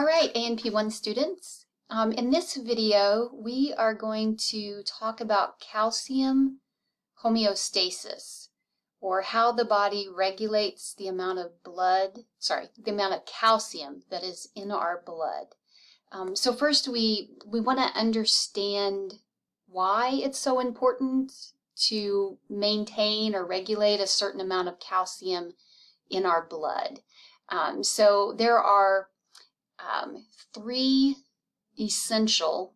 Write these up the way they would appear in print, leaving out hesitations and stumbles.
All right, ANP1 students. In this video, we are going to talk about calcium homeostasis, or how the body regulates the amount of the amount of calcium that is in our blood. So first, we want to understand why it's so important to maintain or regulate a certain amount of calcium in our blood. So there are three essential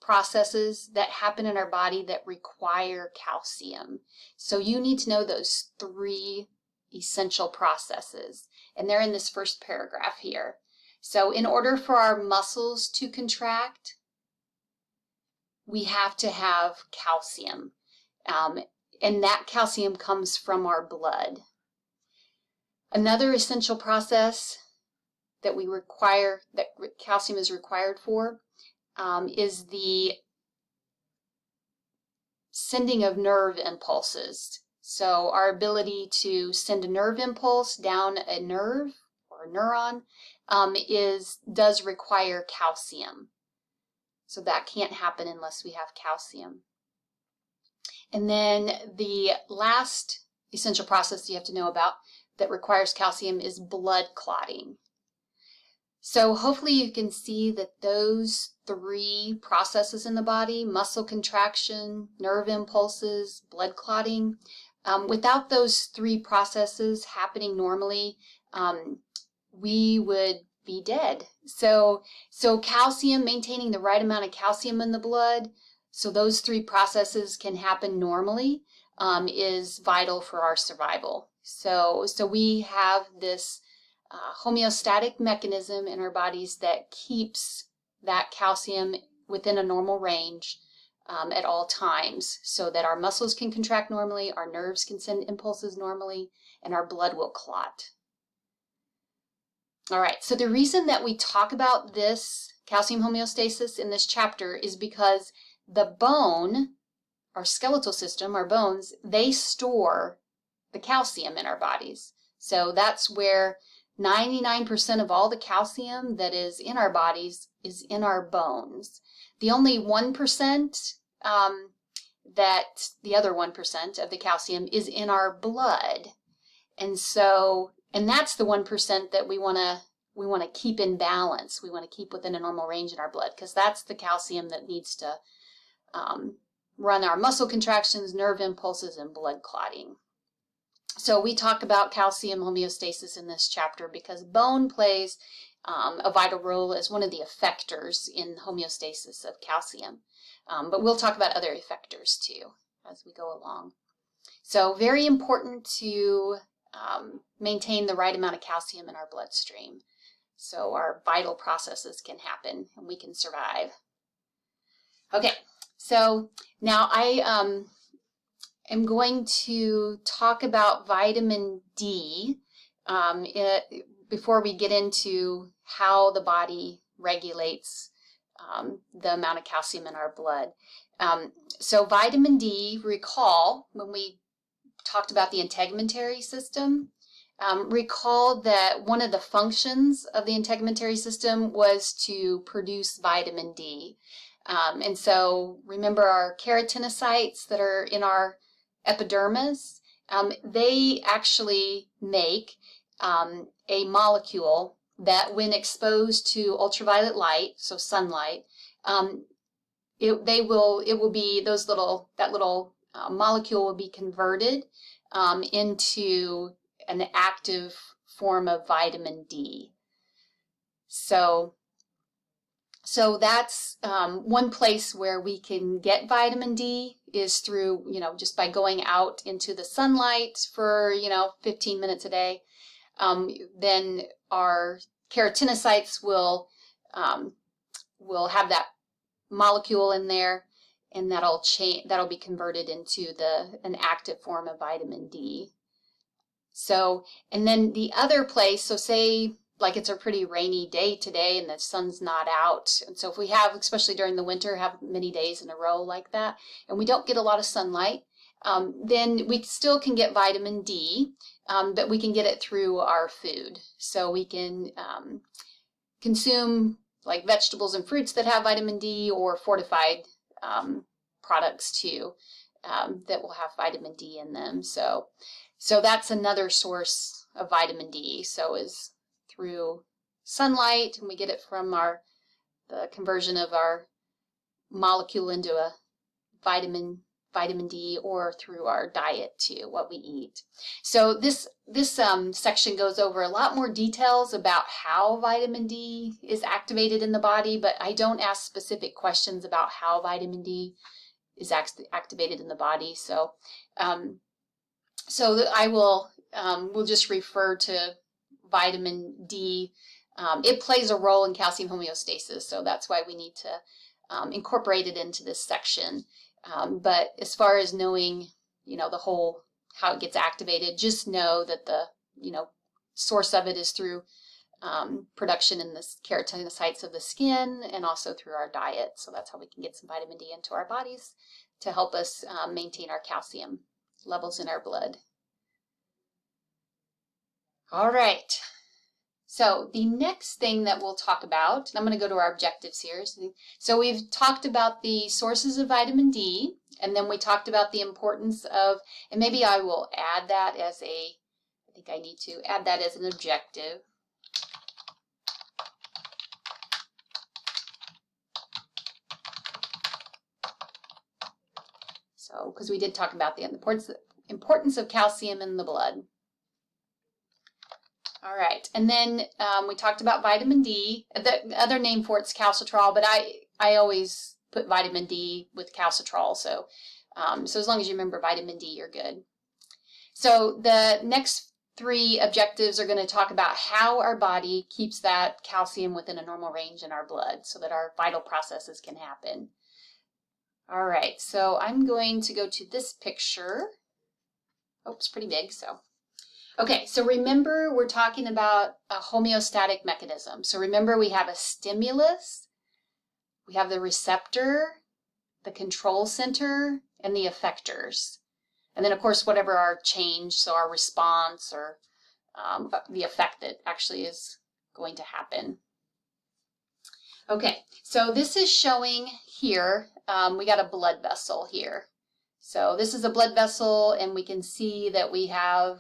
processes that happen in our body that require calcium. So you need to know those three essential processes, and they're in this first paragraph here. So in order for our muscles to contract, we have to have calcium, and that calcium comes from our blood. Another essential process that calcium is required for is the sending of nerve impulses. So our ability to send a nerve impulse down a nerve or a neuron does require calcium. So that can't happen unless we have calcium. And then the last essential process you have to know about that requires calcium is blood clotting. So hopefully you can see that those three processes in the body, muscle contraction, nerve impulses, blood clotting, without those three processes happening normally, we would be dead. So calcium, maintaining the right amount of calcium in the blood, so those three processes can happen normally, is vital for our survival. So we have this homeostatic mechanism in our bodies that keeps that calcium within a normal range at all times, so that our muscles can contract normally, our nerves can send impulses normally, and our blood will clot. All right, so the reason that we talk about this calcium homeostasis in this chapter is because the bone, our skeletal system, our bones, they store the calcium in our bodies. So that's where 99% of all the calcium that is in our bodies is in our bones. The only 1% the other 1% of the calcium is in our blood. And that's the 1% that we want to keep in balance. We want to keep within a normal range in our blood, because that's the calcium that needs to run our muscle contractions, nerve impulses, and blood clotting. So we talk about calcium homeostasis in this chapter because bone plays a vital role as one of the effectors in homeostasis of calcium. But we'll talk about other effectors too as we go along. So very important to maintain the right amount of calcium in our bloodstream, so our vital processes can happen and we can survive. Okay, so now I am going to talk about vitamin D before we get into how the body regulates the amount of calcium in our blood. So vitamin D, recall when we talked about the integumentary system, recall that one of the functions of the integumentary system was to produce vitamin D. And so remember our keratinocytes that are in our epidermis, they actually make a molecule that, when exposed to ultraviolet light, so sunlight, that little molecule will be converted into an active form of vitamin D. So that's one place where we can get vitamin D is through, just by going out into the sunlight for, 15 minutes a day. Then our keratinocytes will have that molecule in there, and that'll be converted into an active form of vitamin D. So, and then the other place, so say like it's a pretty rainy day today and the sun's not out, and so if we have, especially during the winter, have many days in a row like that, and we don't get a lot of sunlight, then we still can get vitamin D, but we can get it through our food. So we can consume like vegetables and fruits that have vitamin D, or fortified products too that will have vitamin D in them. So that's another source of vitamin D. So is through sunlight, and we get it from the conversion of our molecule into a vitamin D, or through our diet too, what we eat. So this section goes over a lot more details about how vitamin D is activated in the body, but I don't ask specific questions about how vitamin D is activated in the body. So I will we'll just refer to vitamin D. It plays a role in calcium homeostasis, so that's why we need to incorporate it into this section. But as far as knowing, the whole how it gets activated, just know that the source of it is through production in the keratinocytes of the skin, and also through our diet. So that's how we can get some vitamin D into our bodies to help us maintain our calcium levels in our blood. All right. So the next thing that we'll talk about, and I'm going to go to our objectives here. So we've talked about the sources of vitamin D, and then we talked about the importance of, and maybe I will add that as I think I need to add that as an objective. So, because we did talk about the importance of calcium in the blood. All right, and then we talked about vitamin D. The other name for it's calcitrol, but I always put vitamin D with calcitrol. So as long as you remember vitamin D, you're good. So the next 3 objectives are going to talk about how our body keeps that calcium within a normal range in our blood, so that our vital processes can happen. All right, so I'm going to go to this picture. Oh, it's pretty big, so. Okay, so remember we're talking about a homeostatic mechanism. So remember we have a stimulus, we have the receptor, the control center, and the effectors. And then of course whatever our change, so our response or the effect that actually is going to happen. Okay, so this is showing here, we got a blood vessel here. So this is a blood vessel, and we can see that we have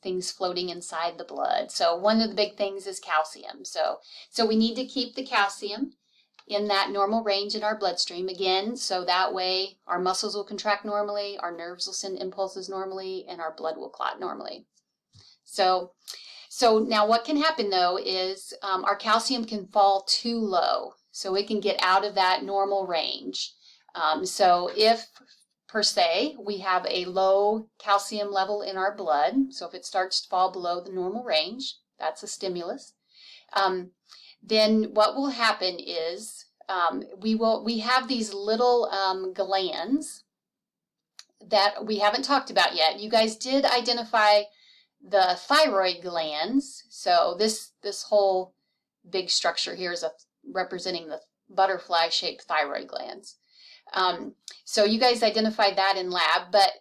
things floating inside the blood. So one of the big things is calcium. So we need to keep the calcium in that normal range in our bloodstream again, so that way our muscles will contract normally, our nerves will send impulses normally, and our blood will clot normally. So now what can happen though is our calcium can fall too low, so it can get out of that normal range. So if per se, we have a low calcium level in our blood, so if it starts to fall below the normal range, that's a stimulus. Then what will happen is we have these little glands that we haven't talked about yet. You guys did identify the thyroid glands. So this whole big structure here is representing the butterfly-shaped thyroid glands. So you guys identified that in lab, but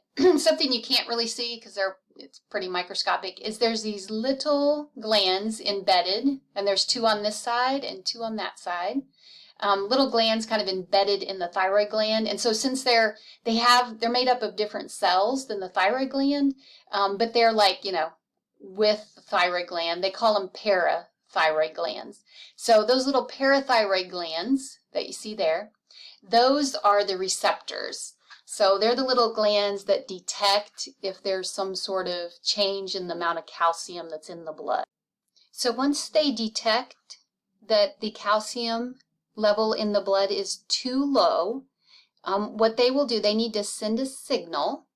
something you can't really see because it's pretty microscopic is there's these little glands embedded, and there's 2 on this side and 2 on that side. Little glands kind of embedded in the thyroid gland, and so since they're made up of different cells than the thyroid gland, but they're like, with the thyroid gland, they call them parathyroid glands. So those little parathyroid glands that you see there, those are the receptors. So they're the little glands that detect if there's some sort of change in the amount of calcium that's in the blood. So once they detect that the calcium level in the blood is too low, what they will do, they need to send a signal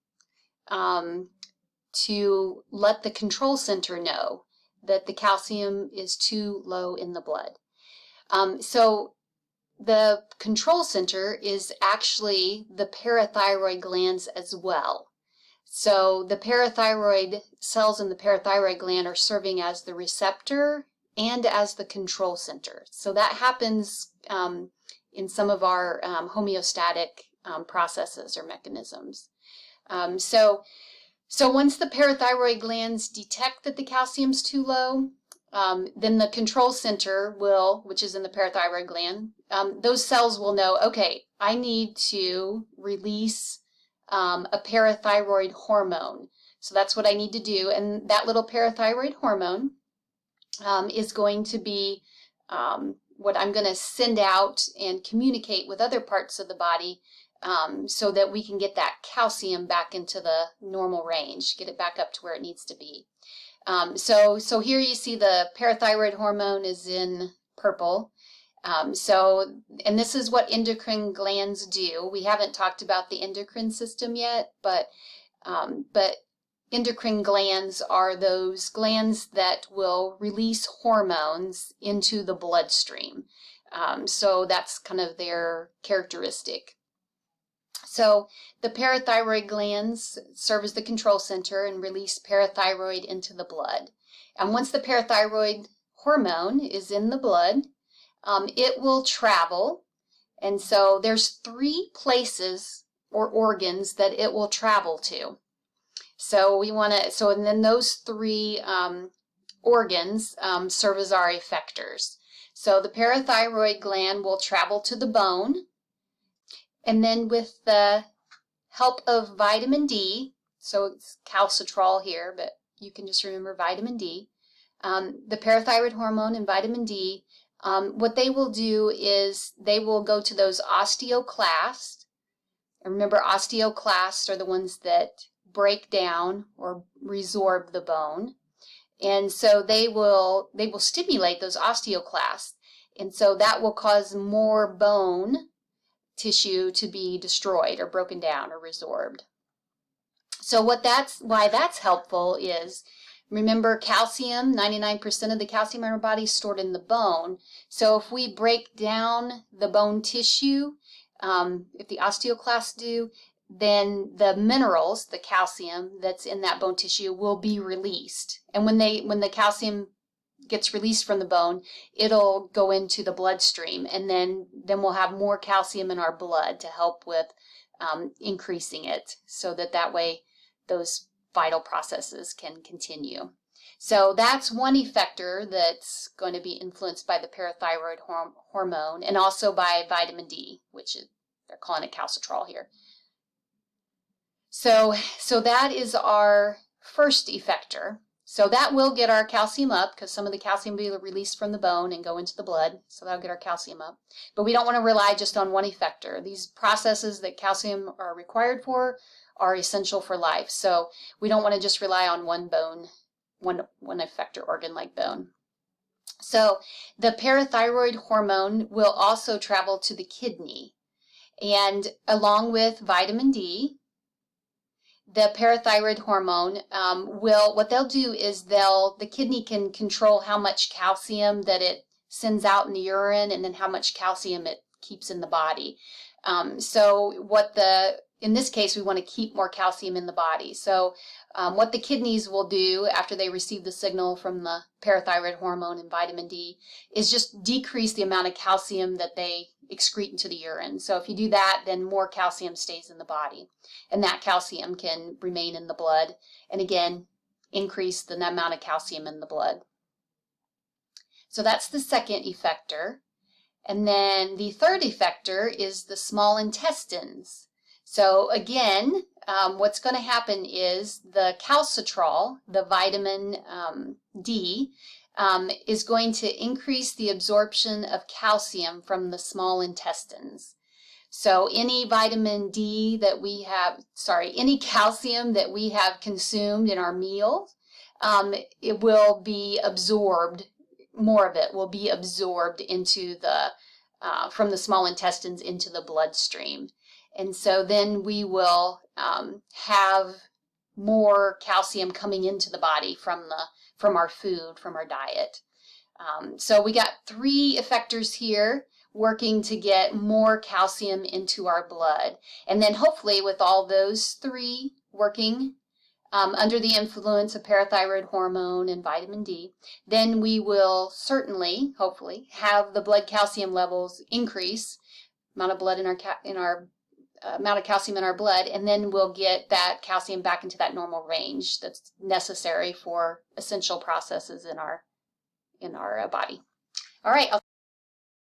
to let the control center know that the calcium is too low in the blood. So the control center is actually the parathyroid glands as well. So the parathyroid cells in the parathyroid gland are serving as the receptor and as the control center. So that happens in some of our homeostatic processes or mechanisms. So once the parathyroid glands detect that the calcium's too low, then the control center will, which is in the parathyroid gland, those cells will know, okay, I need to release a parathyroid hormone. So that's what I need to do. And that little parathyroid hormone is going to be what I'm going to send out and communicate with other parts of the body so that we can get that calcium back into the normal range, get it back up to where it needs to be. So here you see the parathyroid hormone is in purple. And this is what endocrine glands do. We haven't talked about the endocrine system yet, but endocrine glands are those glands that will release hormones into the bloodstream. So that's kind of their characteristic. So the parathyroid glands serve as the control center and release parathyroid into the blood. And once the parathyroid hormone is in the blood, it will travel. And so there's 3 places or organs that it will travel to. So and then those 3 organs serve as our effectors. So the parathyroid gland will travel to the bone, and then with the help of vitamin D, so it's calcitrol here, but you can just remember vitamin D, the parathyroid hormone and vitamin D, what they will do is they will go to those osteoclasts. And remember, osteoclasts are the ones that break down or resorb the bone. And so they will stimulate those osteoclasts. And so that will cause more bone tissue to be destroyed or broken down or resorbed. So why that's helpful is, remember, calcium, 99% of the calcium in our body is stored in the bone. So if we break down the bone tissue, if the osteoclasts do, then the minerals, the calcium that's in that bone tissue will be released. And when the calcium gets released from the bone, it'll go into the bloodstream, and then we'll have more calcium in our blood to help with increasing it, so that way those vital processes can continue. So that's one effector that's going to be influenced by the parathyroid hormone, and also by vitamin D, which they're calling it calcitrol here. So that is our first effector. So that will get our calcium up, because some of the calcium will be released from the bone and go into the blood. So that'll get our calcium up. But we don't want to rely just on one effector. These processes that calcium are required for are essential for life. So we don't want to just rely on one effector organ like bone. So the parathyroid hormone will also travel to the kidney. And along with vitamin D, the parathyroid hormone what they'll do is the kidney can control how much calcium that it sends out in the urine, and then how much calcium it keeps in the body. In this case, we want to keep more calcium in the body. So what the kidneys will do after they receive the signal from the parathyroid hormone and vitamin D is just decrease the amount of calcium that they excrete into the urine. So if you do that, then more calcium stays in the body, and that calcium can remain in the blood, and again increase the amount of calcium in the blood. So that's the second effector. And then the third effector is the small intestines. So again, what's going to happen is the calcitrol, the vitamin D, is going to increase the absorption of calcium from the small intestines. So any vitamin D that any calcium that we have consumed in our meals, it will be absorbed, more of it will be absorbed into from the small intestines into the bloodstream. And so then we will have more calcium coming into the body from our food, from our diet. So we got 3 effectors here working to get more calcium into our blood. And then hopefully with all those 3 working under the influence of parathyroid hormone and vitamin D, then we will certainly, hopefully, have the blood calcium levels increase, amount of blood amount of calcium in our blood, and then we'll get that calcium back into that normal range that's necessary for essential processes in our in our body. All right.